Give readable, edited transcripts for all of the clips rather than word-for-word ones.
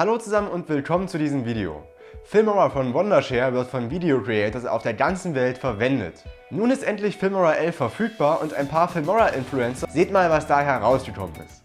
Hallo zusammen und willkommen zu diesem Video. Filmora von Wondershare wird von Video Creators auf der ganzen Welt verwendet. Nun ist endlich Filmora 11 verfügbar und ein paar Filmora-Influencer. Seht mal, was da herausgekommen ist.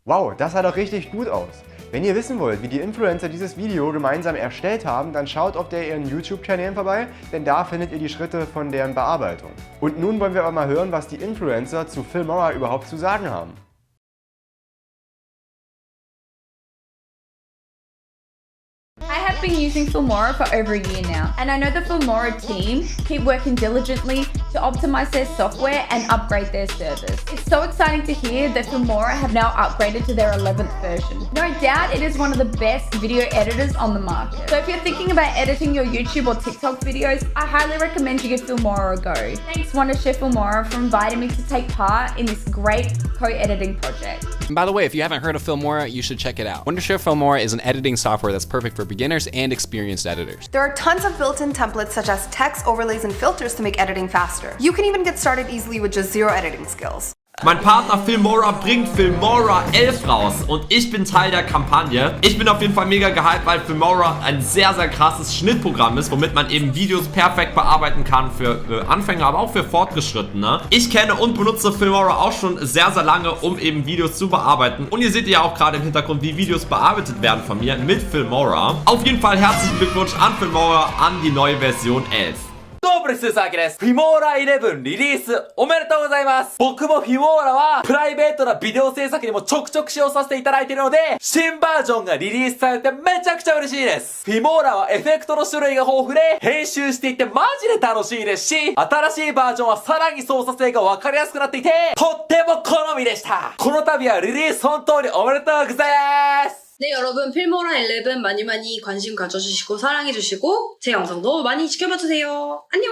Wow, das sah doch richtig gut aus. Wenn ihr wissen wollt, wie die Influencer dieses Video gemeinsam erstellt haben, dann schaut auf ihren YouTube-Kanälen vorbei, denn da findet ihr die Schritte von deren Bearbeitung. Und nun wollen wir aber mal hören, was die Influencer zu Filmora überhaupt zu sagen haben. I have been using Filmora for over a year now, and I know the Filmora team keep working diligently to optimize their software and upgrade their service. It's so exciting to hear that Filmora have now upgraded to their 11th version. No doubt it is one of the best video editors on the market. So if you're thinking about editing your YouTube or TikTok videos, I highly recommend you give Filmora a go. Thanks Wondershare Filmora for inviting me to take part in this great co-editing project. And by the way, if you haven't heard of Filmora, you should check it out. Wondershare Filmora is an editing software that's perfect for beginners and experienced editors. There are tons of built-in templates such as text, overlays, and filters to make editing faster. You can even get started easily with just 0 editing skills. Mein Partner Filmora bringt Filmora 11 raus und ich bin Teil der Kampagne. Ich bin auf jeden Fall mega gehypt, weil Filmora ein sehr krasses Schnittprogramm ist, womit man eben Videos perfekt bearbeiten kann für Anfänger, aber auch für Fortgeschrittene. Ich kenne und benutze Filmora auch schon sehr lange, um eben Videos zu bearbeiten. Und ihr seht ja auch gerade im Hintergrund, wie Videos bearbeitet werden von mir mit Filmora. Auf jeden Fall herzlichen Glückwunsch an Filmora, an die neue Version 11. どうもです、さきです。フィモーラ11リリースおめでとうございます。僕もフィモーラはプライベートなビデオ制作にもちょくちょく使用させていただいているので、新バージョンがリリースされてめちゃくちゃ嬉しいです。フィモーラはエフェクトの種類が豊富で、編集していてマジで楽しいですし、新しいバージョンはさらに操作性がわかりやすくなっていて、とっても好みでした。この度はリリース本当におめでとうございます。 네, 여러분 필모라 11 많이 관심 가져주시고 사랑해주시고 제 영상도 많이 지켜봐주세요. 안녕!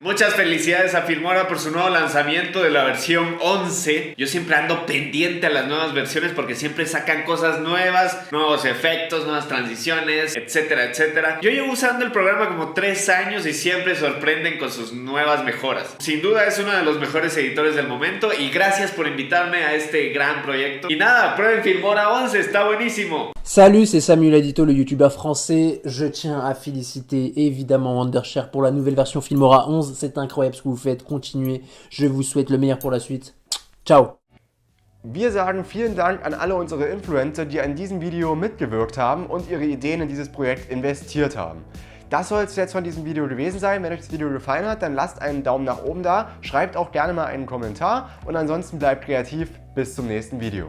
Muchas felicidades a Filmora por su nuevo lanzamiento de la versión 11. Yo siempre ando pendiente a las nuevas versiones porque siempre sacan cosas nuevas, nuevos efectos, nuevas transiciones, etcétera, etcétera. Yo llevo usando el programa como 3 años y siempre sorprenden con sus nuevas mejoras. Sin duda es uno de los mejores editores del momento y gracias por invitarme a este gran proyecto. Y nada, prueben Filmora 11, está buenísimo. Salut, c'est Samuel Edito, le youtubeur français. Je tiens à féliciter évidemment Wondershare pour la nouvelle version Filmora 11. C'est incroyable ce que vous faites, continuez. Je vous souhaite le meilleur pour la suite. Ciao. Wir sagen vielen Dank an alle unsere Influencer, die an diesem Video mitgewirkt haben und ihre Ideen in dieses Projekt investiert haben. Das soll es jetzt von diesem Video gewesen sein. Wenn euch das Video gefallen hat, dann lasst einen Daumen nach oben da, schreibt auch gerne mal einen Kommentar und ansonsten bleibt kreativ. Bis zum nächsten Video.